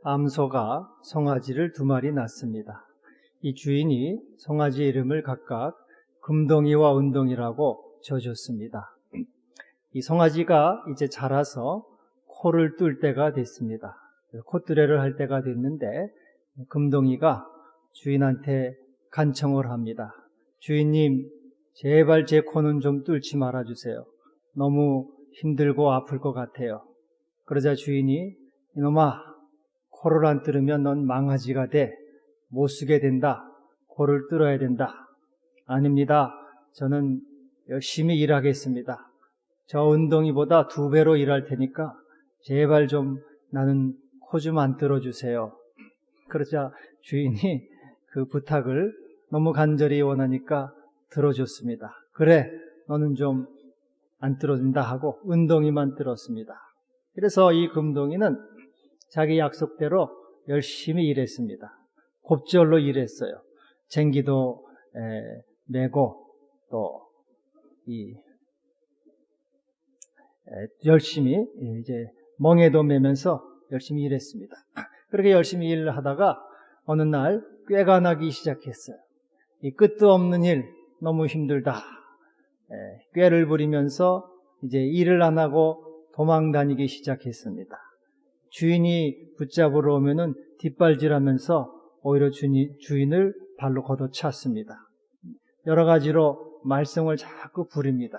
암소가 송아지를 2마리 낳습니다. 이 주인이 송아지 이름을 각각 금동이와 은동이라고 지어줬습니다. 이 송아지가 이제 자라서 코를 뚫을 때가 됐습니다. 콧뚜레를 할 때가 됐는데 금동이가 주인한테 간청을 합니다. 주인님, 제발 제 코는 좀 뚫지 말아주세요. 너무 힘들고 아플 것 같아요. 그러자 주인이, 이놈아, 코를 안 뚫으면 넌 망아지가 돼. 못 쓰게 된다. 코를 뚫어야 된다. 아닙니다. 저는 열심히 일하겠습니다. 저 은동이보다 2배로 일할 테니까 제발 좀 나는 코 좀 안 뚫어주세요. 그러자 주인이 그 부탁을 너무 간절히 원하니까 들어줬습니다. 그래, 너는 좀 안 뚫어준다 하고 은동이만 뚫었습니다. 그래서 이 금동이는 자기 약속대로 열심히 일했습니다. 곱절로 일했어요. 쟁기도 메고 또 열심히 이제 멍에도 매면서 열심히 일했습니다. 그렇게 열심히 일을 하다가 어느 날 꾀가 나기 시작했어요. 이 끝도 없는 일, 너무 힘들다. 꾀를 부리면서 이제 일을 안 하고 도망 다니기 시작했습니다. 주인이 붙잡으러 오면은 뒷발질하면서 오히려 주인을 발로 걷어찼습니다. 여러 가지로 말썽을 자꾸 부립니다.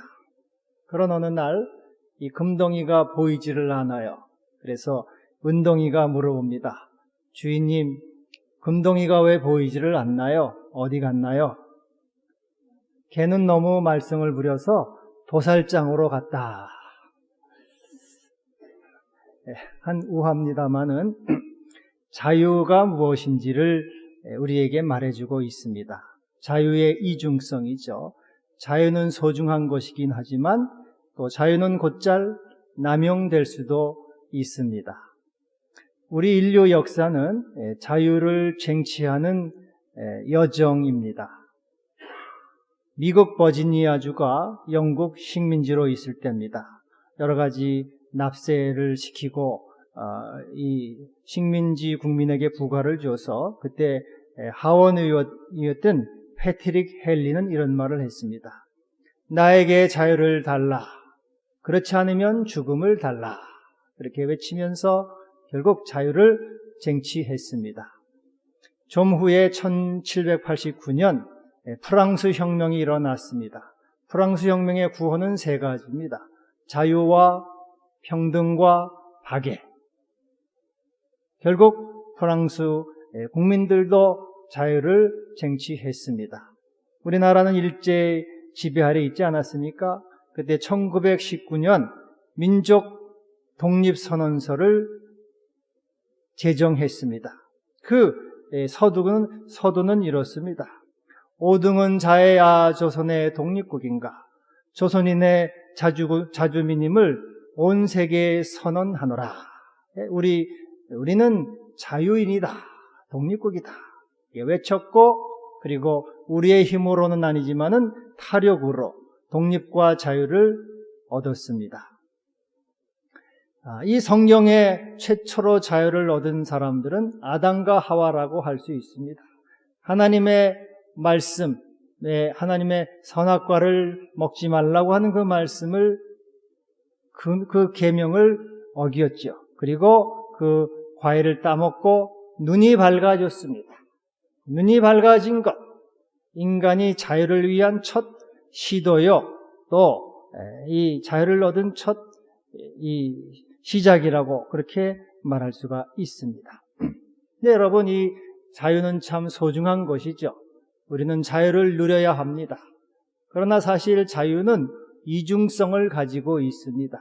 그런 어느 날 이 금동이가 보이지를 않아요. 그래서 은동이가 물어봅니다. 주인님, 금동이가 왜 보이지를 않나요? 어디 갔나요? 걔는 너무 말썽을 부려서 도살장으로 갔다. 한 우화입니다마는 자유가 무엇인지를 우리에게 말해주고 있습니다. 자유의 이중성이죠. 자유는 소중한 것이긴 하지만 또 자유는 곧잘 남용될 수도 있습니다. 우리 인류 역사는 자유를 쟁취하는 여정입니다. 미국 버지니아주가 영국 식민지로 있을 때입니다. 여러 가지 납세를 시키고 이 식민지 국민에게 부과를 줘서 그때 하원의원이었던 패트릭 헨리는 이런 말을 했습니다. 나에게 자유를 달라. 그렇지 않으면 죽음을 달라. 그렇게 외치면서 결국 자유를 쟁취했습니다. 좀 후에 1789년 프랑스 혁명이 일어났습니다. 프랑스 혁명의 구호는 3가지입니다. 자유와 평등과 박애. 결국 프랑스 국민들도 자유를 쟁취했습니다. 우리나라는 일제 지배 아래 있지 않았습니까? 그때 1919년 민족 독립선언서를 제정했습니다. 그 서두는 이렇습니다. 오등은 자해야 조선의 독립국인가? 조선인의 자주민임을 온 세계에 선언하노라. 우리는 자유인이다. 독립국이다. 외쳤고, 그리고 우리의 힘으로는 아니지만은 타력으로 독립과 자유를 얻었습니다. 이 성경에 최초로 자유를 얻은 사람들은 아담과 하와라고 할 수 있습니다. 하나님의 말씀, 하나님의 선악과를 먹지 말라고 하는 그 말씀을 그 계명을 어겼죠. 그리고 그 과일을 따먹고 눈이 밝아졌습니다. 눈이 밝아진 것, 인간이 자유를 위한 첫 시도요. 또 이 자유를 얻은 첫 시작이라고 그렇게 말할 수가 있습니다. 근데 여러분, 이 자유는 참 소중한 것이죠. 우리는 자유를 누려야 합니다. 그러나 사실 자유는 이중성을 가지고 있습니다.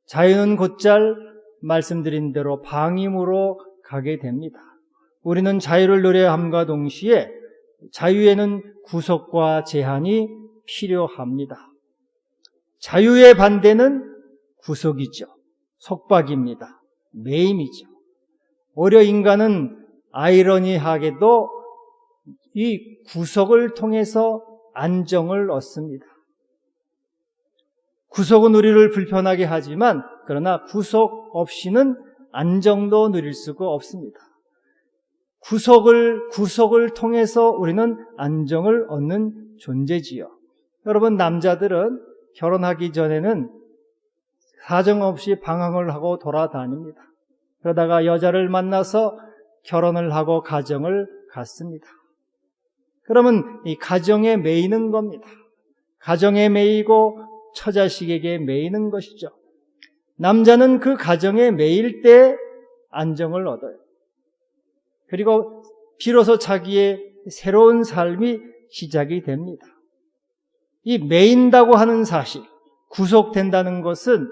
자유는 곧잘 말씀드린 대로 방임으로 가게 됩니다. 우리는 자유를 누려야 함과 동시에 자유에는 구속과 제한이 필요합니다. 자유의 반대는 구속이죠. 속박입니다. 매임이죠. 오히려 인간은 아이러니하게도 이 구속을 통해서 안정을 얻습니다. 구속은 우리를 불편하게 하지만 그러나 구속 없이는 안정도 누릴 수가 없습니다. 구속을 통해서 우리는 안정을 얻는 존재지요. 여러분, 남자들은 결혼하기 전에는 사정없이 방황을 하고 돌아다닙니다. 그러다가 여자를 만나서 결혼을 하고 가정을 갖습니다. 그러면 이 가정에 매이는 겁니다. 가정에 매이고 처자식에게 매이는 것이죠. 남자는 그 가정에 매일 때 안정을 얻어요. 그리고 비로소 자기의 새로운 삶이 시작이 됩니다. 이 매인다고 하는 사실, 구속된다는 것은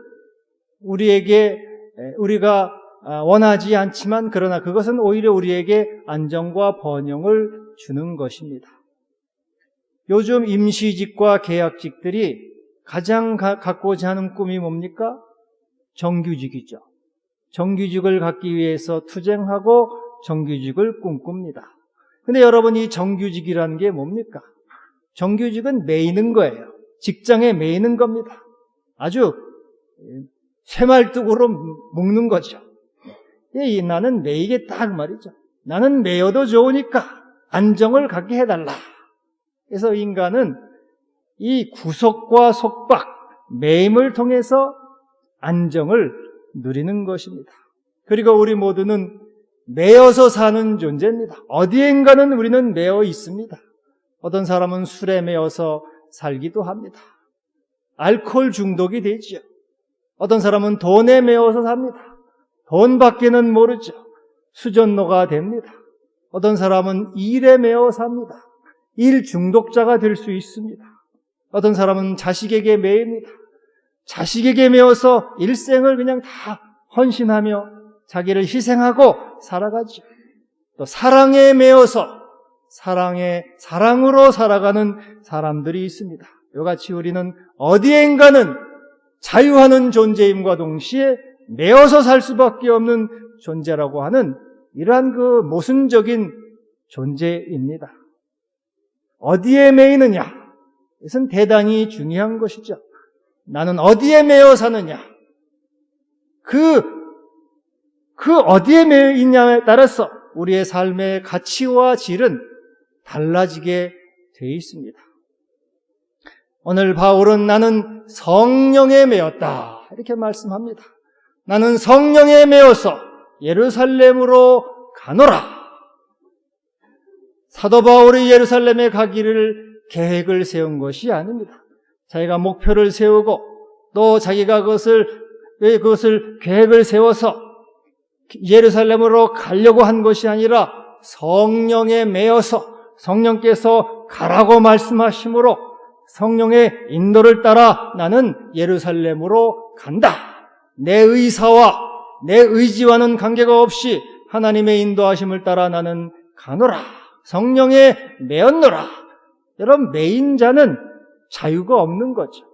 우리가 원하지 않지만 그러나 그것은 오히려 우리에게 안정과 번영을 주는 것입니다. 요즘 임시직과 계약직들이 가장 갖고자 하는 꿈이 뭡니까? 정규직이죠. 정규직을 갖기 위해서 투쟁하고 정규직을 꿈꿉니다. 근데 여러분, 이 정규직이라는 게 뭡니까? 정규직은 매이는 거예요. 직장에 매이는 겁니다. 아주 쇠말뚝으로 묶는 거죠. 나는 매이겠다 그 말이죠. 나는 매여도 좋으니까 안정을 갖게 해달라. 그래서 인간은 이 구속과 속박, 매임을 통해서 안정을 누리는 것입니다. 그리고 우리 모두는 매여서 사는 존재입니다. 어디엔가는 우리는 매여 있습니다. 어떤 사람은 술에 매여서 살기도 합니다. 알코올 중독이 되지요. 어떤 사람은 돈에 매여서 삽니다. 돈밖에는 모르죠. 수전노가 됩니다. 어떤 사람은 일에 매여 삽니다. 일 중독자가 될 수 있습니다. 어떤 사람은 자식에게 매입니다. 자식에게 매여서 일생을 그냥 다 헌신하며 자기를 희생하고 살아가죠. 또 사랑에 매여서 사랑으로 살아가는 사람들이 있습니다. 이같이 우리는 어디엔가는 자유하는 존재임과 동시에 매여서 살 수밖에 없는 존재라고 하는 이러한 그 모순적인 존재입니다. 어디에 매이느냐? 이것은 대단히 중요한 것이죠. 나는 어디에 매여 사느냐? 그 어디에 매여 있냐에 따라서 우리의 삶의 가치와 질은 달라지게 되어 있습니다. 오늘 바울은 나는 성령에 매였다 이렇게 말씀합니다. 나는 성령에 매여서 예루살렘으로 가노라. 사도 바울이 예루살렘에 가기를 계획을 세운 것이 아닙니다. 자기가 목표를 세우고 또 자기가 그것을 계획을 세워서 예루살렘으로 가려고 한 것이 아니라 성령에 매여서 성령께서 가라고 말씀하심으로 성령의 인도를 따라 나는 예루살렘으로 간다. 내 의사와 내 의지와는 관계가 없이 하나님의 인도하심을 따라 나는 가노라. 성령에 매었노라. 여러분, 매인 자는 자유가 없는 거죠.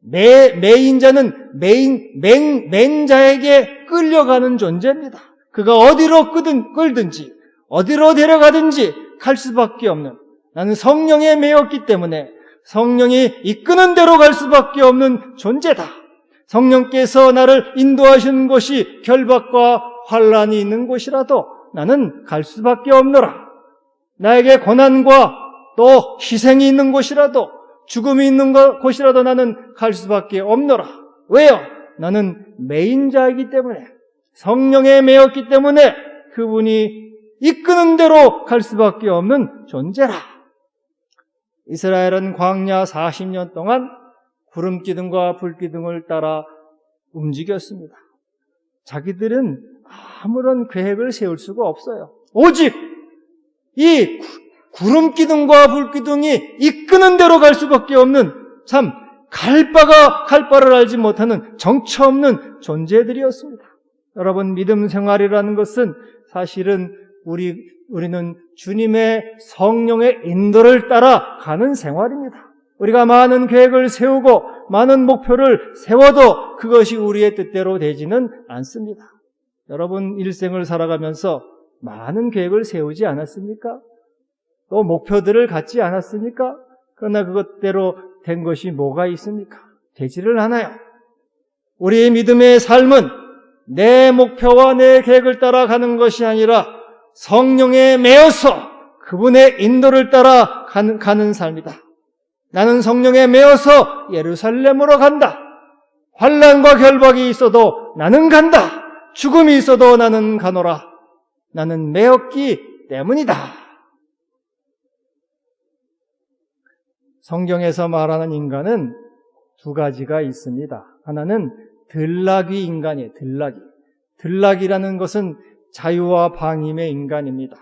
매인 자는 맨 자에게 끌려가는 존재입니다. 그가 어디로 끌든지 어디로 데려가든지 갈 수밖에 없는, 나는 성령에 매였기 때문에 성령이 이끄는 대로 갈 수밖에 없는 존재다. 성령께서 나를 인도하시는 곳이 결박과 환란이 있는 곳이라도 나는 갈 수밖에 없노라. 나에게 고난과 또 희생이 있는 곳이라도 죽음이 있는 곳이라도 나는 갈 수밖에 없노라. 왜요? 나는 매인 자이기 때문에, 성령에 매였기 때문에 그분이 이끄는 대로 갈 수밖에 없는 존재라. 이스라엘은 광야 40년 동안 구름기둥과 불기둥을 따라 움직였습니다. 자기들은 아무런 계획을 세울 수가 없어요. 오직 이 구름기둥과 불기둥이 이끄는 대로 갈 수밖에 없는, 참 갈 바를 알지 못하는 정처 없는 존재들이었습니다. 여러분, 믿음 생활이라는 것은 사실은 우리는 주님의 성령의 인도를 따라 가는 생활입니다. 우리가 많은 계획을 세우고 많은 목표를 세워도 그것이 우리의 뜻대로 되지는 않습니다. 여러분, 일생을 살아가면서 많은 계획을 세우지 않았습니까? 또 목표들을 갖지 않았습니까? 그러나 그것대로 된 것이 뭐가 있습니까? 되지를 않아요. 우리의 믿음의 삶은 내 목표와 내 계획을 따라가는 것이 아니라 성령에 매여서 그분의 인도를 따라 가는 삶이다. 나는 성령에 매여서 예루살렘으로 간다. 환난과 결박이 있어도 나는 간다. 죽음이 있어도 나는 가노라. 나는 매였기 때문이다. 성경에서 말하는 인간은 두 가지가 있습니다. 하나는 들나귀 인간이에요. 들나귀. 들나귀라는 것은 자유와 방임의 인간입니다.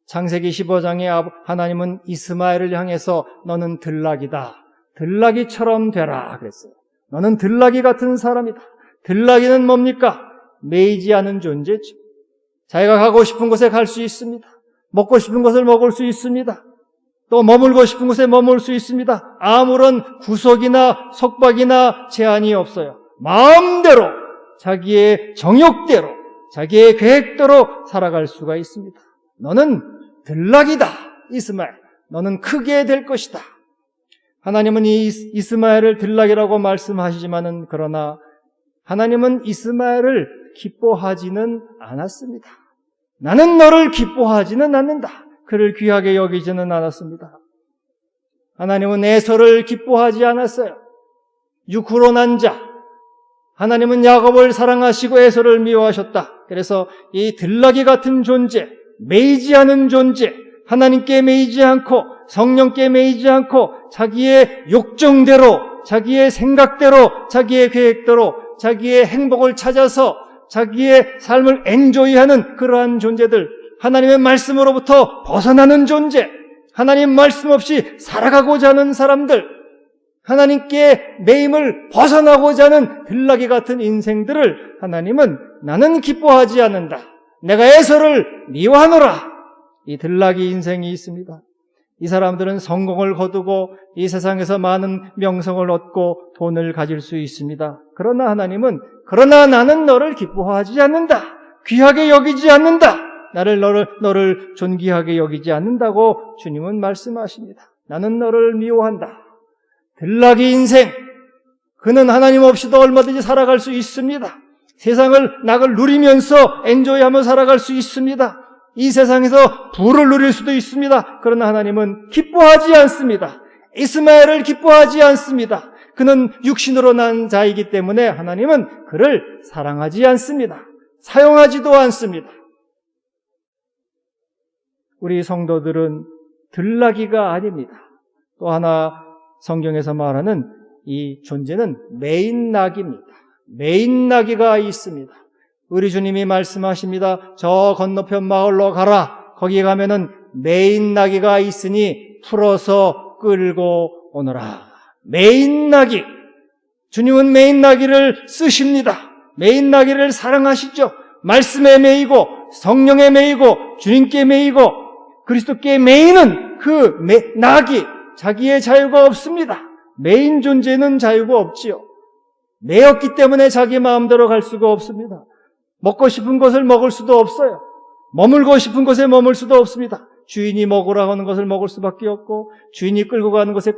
창세기 15장에 하나님은 이스마엘을 향해서 너는 들나귀다. 들나귀처럼 되라 그랬어요. 너는 들나귀 같은 사람이다. 들나귀는 뭡니까? 매이지 않은 존재죠. 자기가 가고 싶은 곳에 갈 수 있습니다. 먹고 싶은 것을 먹을 수 있습니다. 또 머물고 싶은 곳에 머물 수 있습니다. 아무런 구속이나 속박이나 제한이 없어요. 마음대로 자기의 정욕대로 자기의 계획대로 살아갈 수가 있습니다. 너는 들나귀다. 이스마엘. 너는 크게 될 것이다. 하나님은 이 이스마엘을 들나귀라고 말씀하시지만은 그러나 하나님은 이스마엘을 기뻐하지는 않았습니다. 나는 너를 기뻐하지는 않는다. 그를 귀하게 여기지는 않았습니다. 하나님은 에서를 기뻐하지 않았어요. 육으로 난 자. 하나님은 야곱을 사랑하시고 에서를 미워하셨다. 그래서 이 들나귀 같은 존재, 매이지 않은 존재, 하나님께 매이지 않고 성령께 매이지 않고 자기의 욕정대로, 자기의 생각대로, 자기의 계획대로 자기의 행복을 찾아서 자기의 삶을 엔조이하는 그러한 존재들, 하나님의 말씀으로부터 벗어나는 존재, 하나님 말씀 없이 살아가고자 하는 사람들, 하나님께 매임을 벗어나고자 하는 들나귀 같은 인생들을 하나님은 나는 기뻐하지 않는다. 내가 에서를 미워하노라. 이 들나귀 인생이 있습니다. 이 사람들은 성공을 거두고 이 세상에서 많은 명성을 얻고 돈을 가질 수 있습니다. 그러나 하나님은 그러나 나는 너를 기뻐하지 않는다. 귀하게 여기지 않는다. 너를 존귀하게 여기지 않는다고 주님은 말씀하십니다. 나는 너를 미워한다. 들나귀 인생, 그는 하나님 없이도 얼마든지 살아갈 수 있습니다. 세상을 낙을 누리면서 엔조이하며 살아갈 수 있습니다. 이 세상에서 부를 누릴 수도 있습니다. 그러나 하나님은 기뻐하지 않습니다. 이스마엘을 기뻐하지 않습니다. 그는 육신으로 난 자이기 때문에 하나님은 그를 사랑하지 않습니다. 사용하지도 않습니다. 우리 성도들은 들나귀가 아닙니다. 또 하나 성경에서 말하는 이 존재는 매인나귀입니다. 매인나귀가 있습니다. 우리 주님이 말씀하십니다. 저 건너편 마을로 가라. 거기 가면은 매인나귀가 있으니 풀어서 끌고 오너라. 매인나귀. 주님은 매인나귀를 쓰십니다. 매인나귀를 사랑하시죠. 말씀에 매이고 성령에 매이고 주님께 매이고 그리스도께 매이는 그 나귀, 자기의 자유가 없습니다. 매인 존재는 자유가 없지요. 매였기 때문에 자기 마음대로 갈 수가 없습니다. 먹고 싶은 것을 먹을 수도 없어요. 머물고 싶은 곳에 머물 수도 없습니다. 주인이 먹으라고 하는 것을 먹을 수밖에 없고, 주인이 끌고 가는 곳에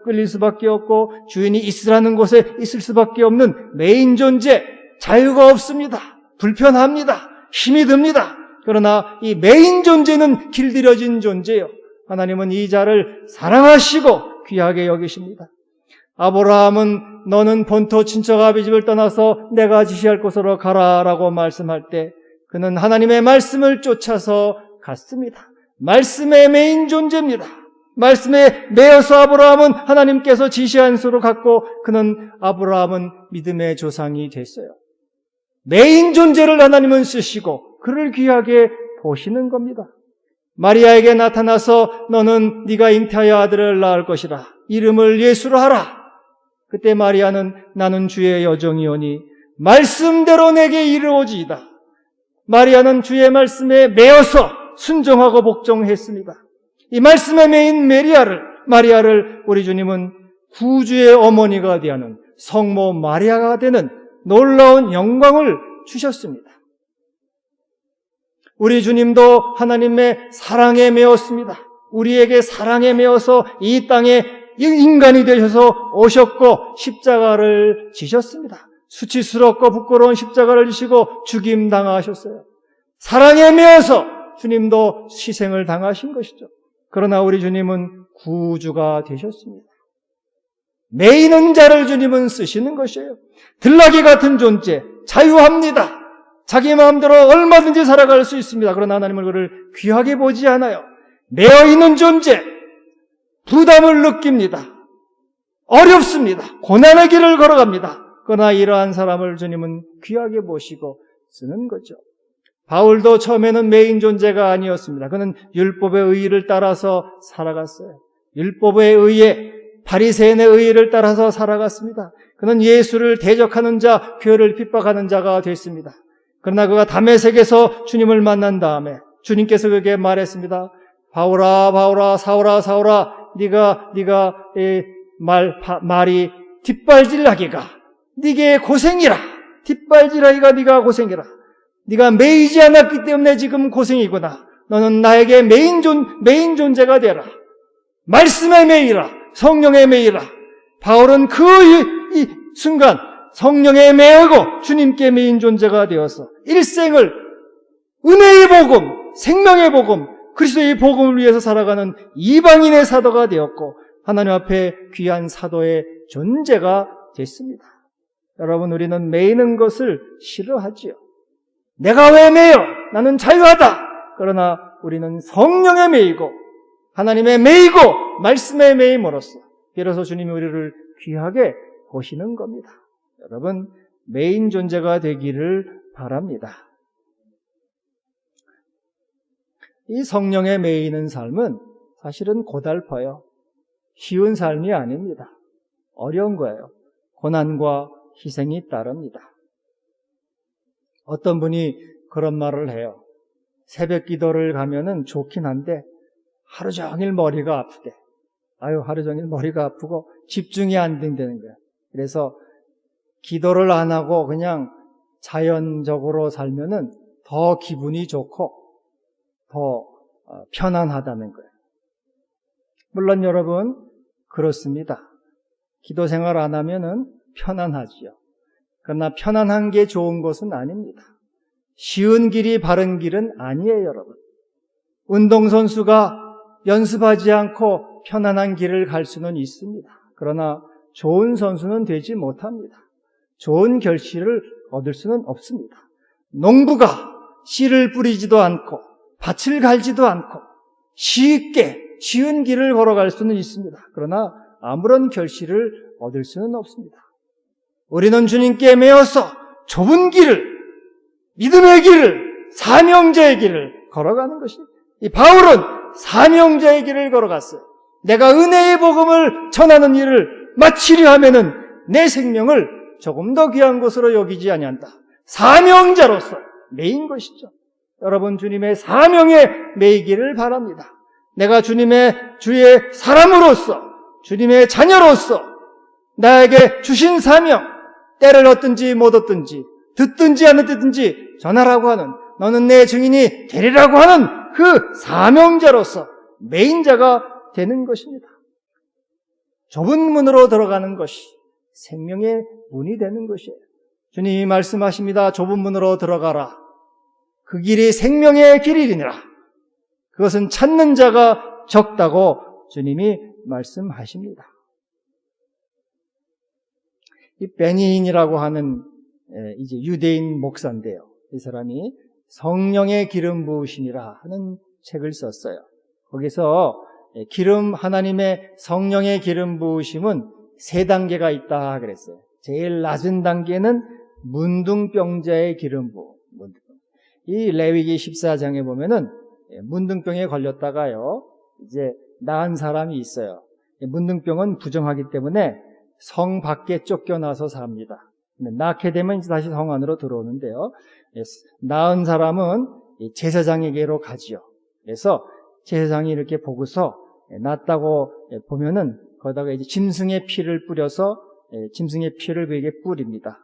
끌릴 수밖에 없고, 주인이 있으라는 곳에 있을 수밖에 없는 매인 존재, 자유가 없습니다. 불편합니다. 힘이 듭니다. 그러나 이 매인 존재는 길들여진 존재예요. 하나님은 이 자를 사랑하시고 귀하게 여기십니다. 아브라함은 너는 본토 친척 아비 집을 떠나서 내가 지시할 곳으로 가라라고 말씀할 때 그는 하나님의 말씀을 쫓아서 갔습니다. 말씀의 매인 존재입니다. 말씀에 매여서 아브라함은 하나님께서 지시한 수로 갔고 그는 아브라함은 믿음의 조상이 됐어요. 매인 존재를 하나님은 쓰시고 그를 귀하게 보시는 겁니다. 마리아에게 나타나서 너는 네가 잉태하여 아들을 낳을 것이라. 이름을 예수로 하라. 그때 마리아는 나는 주의 여종이오니 말씀대로 내게 이르오지이다. 마리아는 주의 말씀에 매여서 순종하고 복종했습니다. 이 말씀에 매인 마리아를 우리 주님은 구주의 어머니가 되는 성모 마리아가 되는 놀라운 영광을 주셨습니다. 우리 주님도 하나님의 사랑에 매였습니다. 우리에게 사랑에 매여서 이 땅에 인간이 되셔서 오셨고 십자가를 지셨습니다. 수치스럽고 부끄러운 십자가를 지시고 죽임 당하셨어요. 사랑에 매여서 주님도 희생을 당하신 것이죠. 그러나 우리 주님은 구주가 되셨습니다. 매이는 자를 주님은 쓰시는 것이에요. 들나귀 같은 존재, 자유합니다. 자기 마음대로 얼마든지 살아갈 수 있습니다. 그러나 하나님은 그를 귀하게 보지 않아요. 매어있는 존재, 부담을 느낍니다. 어렵습니다. 고난의 길을 걸어갑니다. 그러나 이러한 사람을 주님은 귀하게 보시고 쓰는 거죠. 바울도 처음에는 매인 존재가 아니었습니다. 그는 율법의 의의를 따라서 살아갔어요. 율법에 의해 바리새인의 의의를 따라서 살아갔습니다. 그는 예수를 대적하는 자, 교회를 핍박하는 자가 됐습니다. 그러나 그가 다메섹에서 주님을 만난 다음에 주님께서 그에게 말했습니다. 바울아, 바울아, 사울아, 사울아, 네가 말이 뒷발질하기가 네게 고생이라. 뒷발질하기가 네가 고생이라. 네가 매이지 않았기 때문에 지금 고생이구나. 너는 나에게 매인 존재가 되라. 말씀에 매이라. 성령에 매이라. 바울은 이 순간 성령에 매이고 주님께 매인 존재가 되어서 일생을 은혜의 복음, 생명의 복음, 그리스도의 복음을 위해서 살아가는 이방인의 사도가 되었고 하나님 앞에 귀한 사도의 존재가 됐습니다. 여러분, 우리는 매이는 것을 싫어하지요. 내가 왜 매여? 나는 자유하다. 그러나 우리는 성령에 매이고 하나님의 매이고 말씀에 매임으로써 비로소 주님이 우리를 귀하게 보시는 겁니다. 여러분, 매인 존재가 되기를 바랍니다. 이 성령에 매이는 삶은 사실은 고달퍼요. 쉬운 삶이 아닙니다. 어려운 거예요. 고난과 희생이 따릅니다. 어떤 분이 그런 말을 해요. 새벽 기도를 가면은 좋긴 한데 하루 종일 머리가 아프대. 하루 종일 머리가 아프고 집중이 안 된다는 거예요. 그래서 기도를 안 하고 그냥 자연적으로 살면은 더 기분이 좋고 더 편안하다는 거예요. 물론 여러분, 그렇습니다. 기도 생활 안 하면은 편안하지요. 그러나 편안한 게 좋은 것은 아닙니다. 쉬운 길이 바른 길은 아니에요, 여러분. 운동선수가 연습하지 않고 편안한 길을 갈 수는 있습니다. 그러나 좋은 선수는 되지 못합니다. 좋은 결실을 얻을 수는 없습니다. 농부가 씨를 뿌리지도 않고 밭을 갈지도 않고 쉽게 쉬운 길을 걸어갈 수는 있습니다. 그러나 아무런 결실을 얻을 수는 없습니다. 우리는 주님께 매어서 좁은 길을, 믿음의 길을, 사명자의 길을 걸어가는 것입니다. 이 바울은 사명자의 길을 걸어갔어요. 내가 은혜의 복음을 전하는 일을 마치려 하면은 내 생명을 조금 더 귀한 것으로 여기지 아니한다. 사명자로서 매인 것이죠. 여러분, 주님의 사명에 매이기를 바랍니다. 내가 주의 사람으로서, 주님의 자녀로서 나에게 주신 사명, 때를 얻든지 못 얻든지, 듣든지 안 듣든지 전하라고 하는, 너는 내 증인이 되리라고 하는 그 사명자로서 매인자가 되는 것입니다. 좁은 문으로 들어가는 것이 생명의 문이 되는 것이에요. 주님이 말씀하십니다. 좁은 문으로 들어가라. 그 길이 생명의 길이니라. 그것은 찾는 자가 적다고 주님이 말씀하십니다. 이 베니인이라고 하는 이제 유대인 목사인데요. 이 사람이 성령의 기름 부으심이라 하는 책을 썼어요. 거기서 하나님의 성령의 기름 부으심은 3단계가 있다 그랬어요. 제일 낮은 단계는 문둥병자의 기름 부음. 이 레위기 14장에 보면은 문둥병에 걸렸다가요, 이제 나은 사람이 있어요. 문둥병은 부정하기 때문에 성 밖에 쫓겨나서 삽니다. 낳게 되면 이제 다시 성 안으로 들어오는데요. 나은 사람은 제사장에게로 가지요. 그래서 제사장이 이렇게 보고서 낫다고 보면은 거기다가 이제 짐승의 피를 뿌려서 짐승의 피를 그에게 뿌립니다.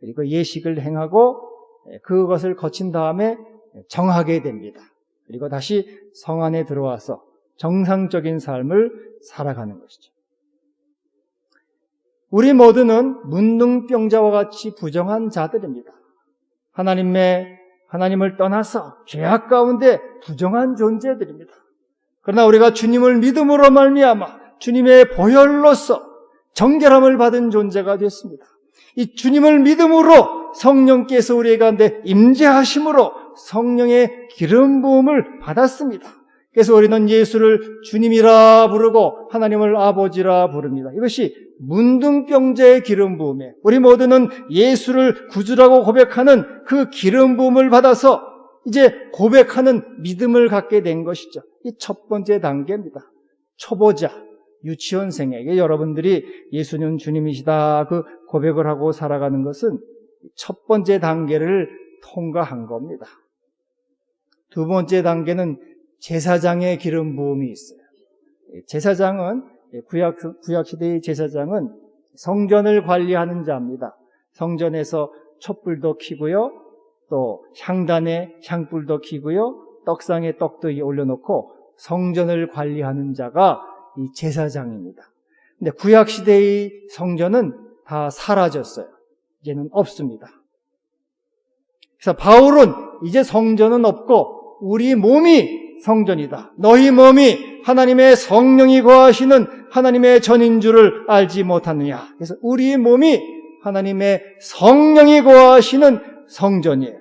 그리고 예식을 행하고 그것을 거친 다음에 정하게 됩니다. 그리고 다시 성 안에 들어와서 정상적인 삶을 살아가는 것이죠. 우리 모두는 문둥병자와 같이 부정한 자들입니다. 하나님을 떠나서 죄악 가운데 부정한 존재들입니다. 그러나 우리가 주님을 믿음으로 말미암아 주님의 보혈로서 정결함을 받은 존재가 됐습니다. 이 주님을 믿음으로 성령께서 우리 가운데 임재하심으로 성령의 기름 부음을 받았습니다. 그래서 우리는 예수를 주님이라 부르고 하나님을 아버지라 부릅니다. 이것이 문둥병자의 기름 부음에 우리 모두는 예수를 구주라고 고백하는 그 기름 부음을 받아서 이제 고백하는 믿음을 갖게 된 것이죠. 이 첫 번째 단계입니다. 초보자, 유치원생에게 여러분들이 예수는 주님이시다 그 고백을 하고 살아가는 것은 첫 번째 단계를 통과한 겁니다. 두 번째 단계는 제사장의 기름 부음이 있어요. 제사장은 구약시대의 제사장은 성전을 관리하는 자입니다. 성전에서 촛불도 켜고요, 또 향단에 향불도 켜고요, 떡상에 떡도 올려놓고 성전을 관리하는 자가 이 제사장입니다. 근데 구약시대의 성전은 다 사라졌어요. 이제는 없습니다. 그래서 바울은 이제 성전은 없고 우리 몸이 성전이다. 너희 몸이 하나님의 성령이 거하시는 하나님의 전인 줄을 알지 못하느냐. 그래서 우리 몸이 하나님의 성령이 거하시는 성전이에요.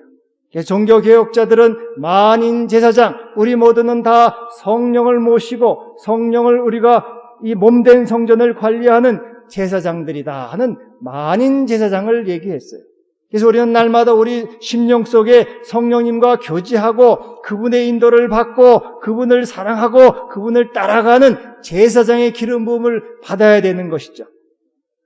그래서 종교개혁자들은 만인 제사장, 우리 모두는 다 성령을 모시고 성령을 우리가 이 몸된 성전을 관리하는 제사장들이다 하는 만인 제사장을 얘기했어요. 그래서 우리는 날마다 우리 심령 속에 성령님과 교제하고 그분의 인도를 받고 그분을 사랑하고 그분을 따라가는 제사장의 기름 부음을 받아야 되는 것이죠.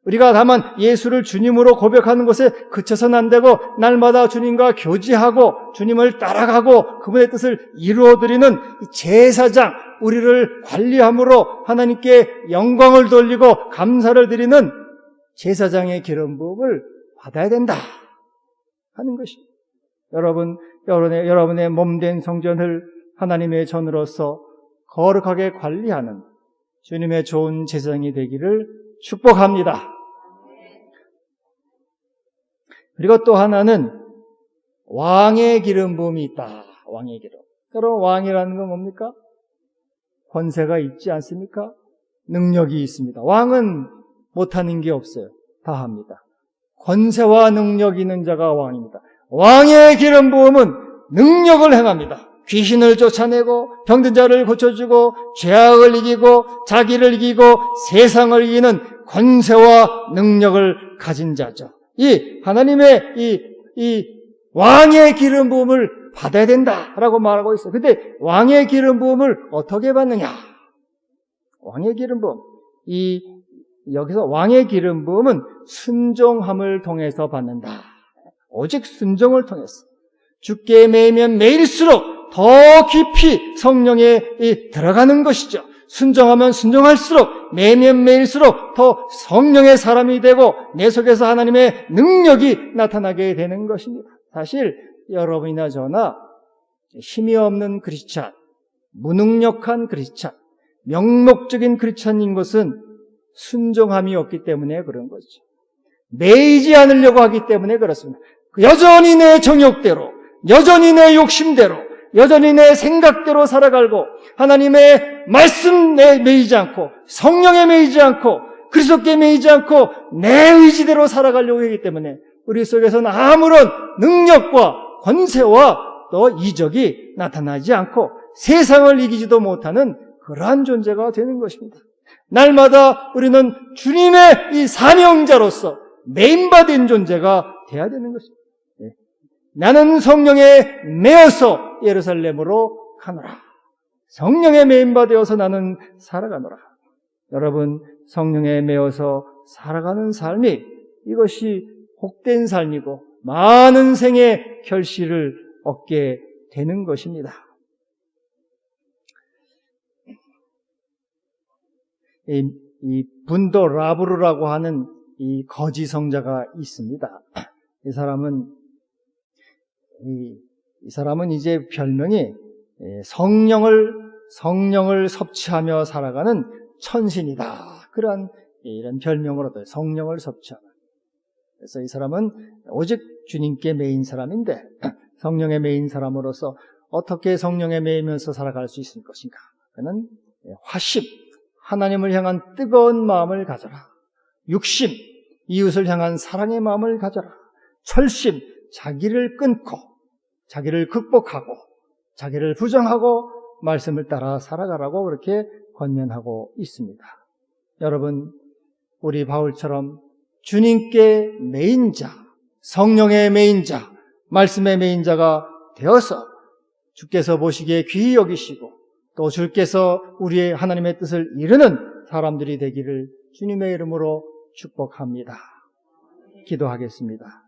우리가 다만 예수를 주님으로 고백하는 것에 그쳐서는 안 되고 날마다 주님과 교제하고 주님을 따라가고 그분의 뜻을 이루어드리는 제사장, 우리를 관리함으로 하나님께 영광을 돌리고 감사를 드리는 제사장의 기름 부음을 받아야 된다 하는 것입니다. 여러분의 몸된 성전을 하나님의 전으로서 거룩하게 관리하는 주님의 좋은 제사장이 되기를 축복합니다. 그리고 또 하나는 왕의 기름 부음이 있다. 왕의 기름. 여러분, 왕이라는 건 뭡니까? 권세가 있지 않습니까? 능력이 있습니다. 왕은 못하는 게 없어요. 다 합니다. 권세와 능력 있는 자가 왕입니다. 왕의 기름 부음은 능력을 행합니다. 귀신을 쫓아내고 병든 자를 고쳐주고 죄악을 이기고 자기를 이기고 세상을 이기는 권세와 능력을 가진 자죠. 이 하나님의 이 왕의 기름 부음을 받아야 된다라고 말하고 있어요. 근데 왕의 기름 부음을 어떻게 받느냐? 왕의 기름 부음. 여기서 왕의 기름 부음은 순종함을 통해서 받는다. 오직 순종을 통해서. 주께 매이면 매일수록 더 깊이 성령에 들어가는 것이죠. 순종하면 순종할수록 매이면 매일수록 더 성령의 사람이 되고 내 속에서 하나님의 능력이 나타나게 되는 것입니다. 사실 여러분이나 저나 힘이 없는 크리스찬, 무능력한 크리스찬, 명목적인 크리스찬인 것은 순종함이 없기 때문에 그런 거죠. 매이지 않으려고 하기 때문에 그렇습니다. 여전히 내 정욕대로, 여전히 내 욕심대로, 여전히 내 생각대로 살아가고 하나님의 말씀에 매이지 않고 성령에 매이지 않고 그리스도께 매이지 않고 내 의지대로 살아가려고 하기 때문에 우리 속에서는 아무런 능력과 권세와 또 이적이 나타나지 않고 세상을 이기지도 못하는 그러한 존재가 되는 것입니다. 날마다 우리는 주님의 이 사명자로서 메인받은 존재가 되어야 되는 것입니다. 나는 성령에 매어서 예루살렘으로 가노라. 성령에 메인받아서 나는 살아가노라. 여러분, 성령에 매어서 살아가는 삶이 이것이 복된 삶이고 많은 생의 결실을 얻게 되는 것입니다. 이 분도 라브루라고 하는 이 거지 성자가 있습니다. 이 사람은 이제 별명이 성령을 섭취하며 살아가는 천신이다. 그러한 이런 별명을 얻어요. 성령을 섭취하는. 그래서 이 사람은 오직 주님께 매인 사람인데 성령에 매인 사람으로서 어떻게 성령에 매이면서 살아갈 수 있을 것인가? 그는 화심, 하나님을 향한 뜨거운 마음을 가져라. 육심, 이웃을 향한 사랑의 마음을 가져라. 철심, 자기를 끊고 자기를 극복하고 자기를 부정하고 말씀을 따라 살아가라고 그렇게 권면하고 있습니다. 여러분, 우리 바울처럼 주님께 매인 자, 성령의 매인 자, 말씀의 매인 자가 되어서 주께서 보시기에 귀히 여기시고 또 주께서 우리의 하나님의 뜻을 이루는 사람들이 되기를 주님의 이름으로 축복합니다. 기도하겠습니다.